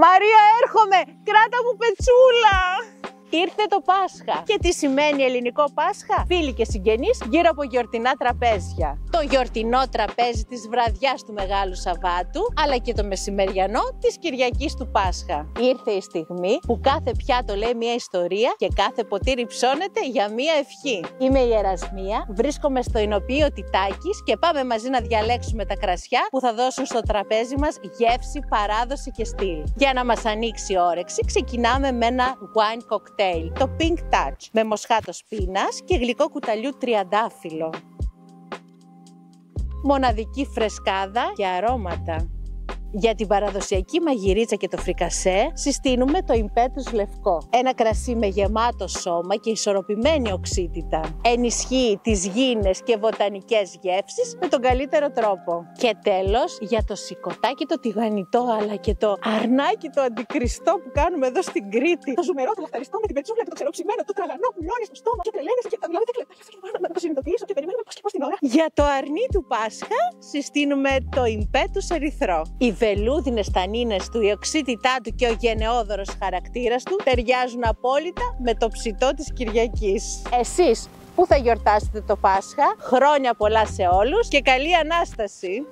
Μαρία, έρχομαι! Κράτα μου πετσούλα! Ήρθε το Πάσχα. Και τι σημαίνει ελληνικό Πάσχα? Φίλοι και συγγενείς γύρω από γιορτινά τραπέζια. Το γιορτινό τραπέζι της βραδιάς του Μεγάλου Σαββάτου, αλλά και το μεσημεριανό της Κυριακής του Πάσχα. Ήρθε η στιγμή που κάθε πιάτο λέει μια ιστορία και κάθε ποτήρι ψώνεται για μια ευχή. Είμαι η Ερασμία, βρίσκομαι στο εινοποιείο Τιτάκης και πάμε μαζί να διαλέξουμε τα κρασιά που θα δώσουν στο τραπέζι μας γεύση, παράδοση και στυλ. Για να μας ανοίξει η όρεξη, ξεκινάμε με ένα wine cocktail. Το Pink Touch, με μοσχάτο πίνας και γλυκό κουταλιού τριαντάφυλλο. Μοναδική φρεσκάδα και αρώματα. Για την παραδοσιακή μαγειρίτσα και το φρικασέ συστήνουμε το Impetus λευκό. Ένα κρασί με γεμάτο σώμα και ισορροπημένη οξύτητα. Ενισχύει τις γήινες και βοτανικές γεύσεις με τον καλύτερο τρόπο. Και τέλος, για το σηκωτάκι το τηγανιτό αλλά και το αρνάκι το αντικριστό που κάνουμε εδώ στην Κρήτη. Το ζουμερό, το λαχταριστό με την πετσούλα και το ξεροψημένο, το τραγανό που λιώνει στο στόμα και τρελαίνεσαι και τα δηλαδή δεν κλαίω. Να το συνειδητοποιήσω και περιμένουμε πώς και πώς την ώρα. Για το αρνί του Πάσχα συστήνουμε το Impetus ερυθρό. Οι βελούδινες τανίνες του, η οξύτητά του και ο γενναιόδωρος χαρακτήρας του ταιριάζουν απόλυτα με το ψητό της Κυριακής. Εσείς πού θα γιορτάσετε το Πάσχα? Χρόνια πολλά σε όλους και καλή Ανάσταση!